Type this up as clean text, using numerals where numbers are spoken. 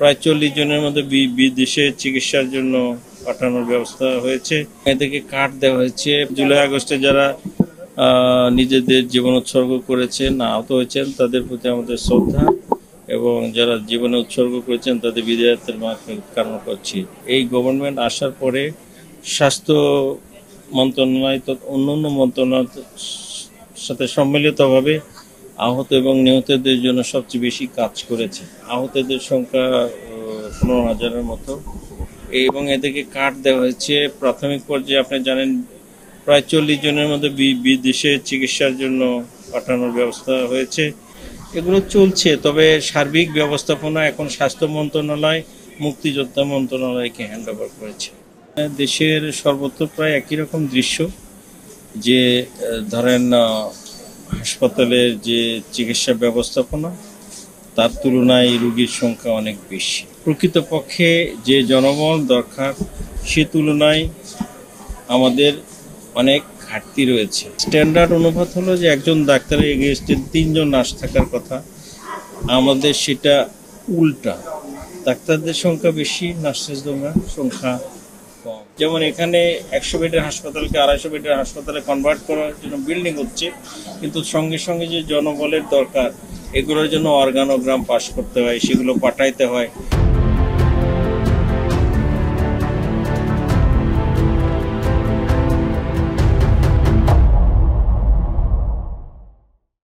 প্রায় 40 জনের মধ্যে বিদেশে চিকিৎসার জন্য পাঠানোর ব্যবস্থা হয়েছে। এদেরকে কার্ড দেওয়া হয়েছে। জুলাই আগস্টে যারা নিজেদের জীবন উৎসর্গ করেছেন, আহত হয়েছেন, তাদের প্রতি আমাদের শ্রদ্ধা এবং যারা জীবনে উৎসর্গ করেছেন তাদের বিদায়াতের কামনা করছি। এই গভর্নমেন্ট আসার পরে স্বাস্থ্য মন্ত্রণালয় অন্যান্য মন্ত্রণালয়ের সাথে সম্মিলিতভাবে আহত এবং নিহতদের জন্য সবচেয়ে বেশি কাজ করেছে। আহতদের সংখ্যা 15,000-এর মতো এবং এদেরকে কার্ড দেওয়া হয়েছে। প্রাথমিক পর্যায়ে আপনি জানেন প্রায় 40 জনের মধ্যে বিদেশে চিকিৎসার জন্য পাঠানোর ব্যবস্থা হয়েছে। এগুলো চলছে, তবে সার্বিক ব্যবস্থাপনা এখন স্বাস্থ্য মন্ত্রণালয় মুক্তিযোদ্ধা মন্ত্রণালয়কে হ্যান্ড ওভার করেছে। দেশের সর্বত্র প্রায় একই রকম দৃশ্য, যে ধরেন হাসপাতালের যে চিকিৎসা ব্যবস্থাপনা তার তুলনায় রোগীর সংখ্যা অনেক বেশি। প্রকৃতপক্ষে যে জনবল দরকার সে তুলনায় আমাদের অনেক ঘাটতি রয়েছে। স্ট্যান্ডার্ড অনুপাত হলো যে একজন ডাক্তারের এগেইনস্টে 3 জন নার্স থাকার কথা, আমাদের সেটা উল্টা। ডাক্তারদের সংখ্যা বেশি, নার্সের সংখ্যা কম। যেমন এখানে 100 বেডের হাসপাতালকে 250 বেডের হাসপাতালে কনভার্ট করার জন্য বিল্ডিং হচ্ছে, কিন্তু সঙ্গে সঙ্গে যে জনবলের দরকার এগুলোর জন্য অর্গানোগ্রাম পাস করতে হয়, সেগুলো পাঠাইতে হয়।